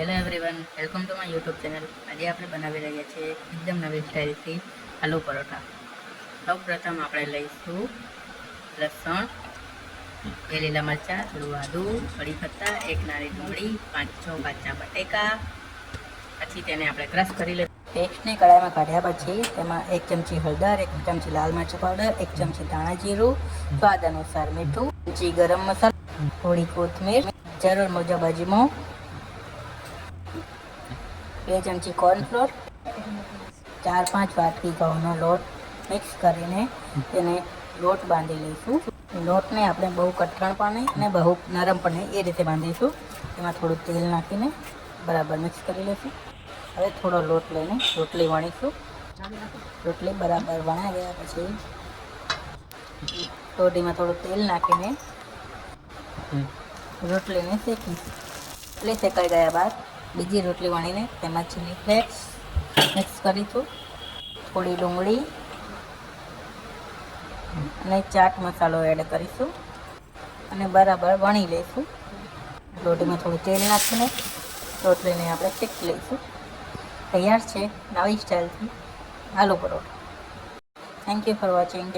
Hello everyone, welcome to my YouTube channel. આજે આપણે બનાવી રહ્યા છીએ એકદમ નવી સ્ટાઇલથી આલુ પરોઠા. સૌ પ્રથમ આપણે લઈશું લસણ, 2 લીલા મરચાં, થોડું આદું, કડી પત્તા, 1 નાની ડુંગળી, 5-6 કાચા બટેકા. પછી તેને આપણે ક્રશ કરી લઈશું. પેસ્ટને કડાઈમાં કાઢ્યા પછી તેમાં 1 ચમચી હળદર, 1 ચમચી લાલ મરચાં પાવડર, 1 ચમચી ધાણા જીરું, સ્વાદ અનુસાર મીઠું, 1 ચમચી ગરમ મસાલો, થોડી કોથમીર, જરૂર મુજબ અજમો, 2 ચમચી કોર્નફ્લોર, 4-5 વાટકી ઘઉંનો લોટ મિક્સ કરીને તેને લોટ બાંધી લઈશું. લોટને આપણે બહુ કઠણ પણ નહીં અને બહુ નરમ પણ નહીં, એ રીતે બાંધીશું. તેમાં થોડું તેલ નાખીને બરાબર મિક્સ કરી લઈશું. હવે થોડો લોટ લઈને રોટલી વણીશું. રોટલી બરાબર વણાઈ ગયા પછી રોટલીમાં થોડું તેલ નાખીને રોટલીને શેકીશું. રોટલી શેકાઈ ગયા બાદ બીજી રોટલી વણીને તેમાં ચીલી ફ્લેક્સ મિક્સ કરીશું, થોડી ડુંગળી અને ચાટ મસાલો એડ કરીશું અને બરાબર વણી લઈશું. રોટીમાં થોડું તેલ નાખીને રોટલીને આપણે શેકી લઈશું. તૈયાર છે નવી સ્ટાઇલથી aloo paratha. Thank you for watching.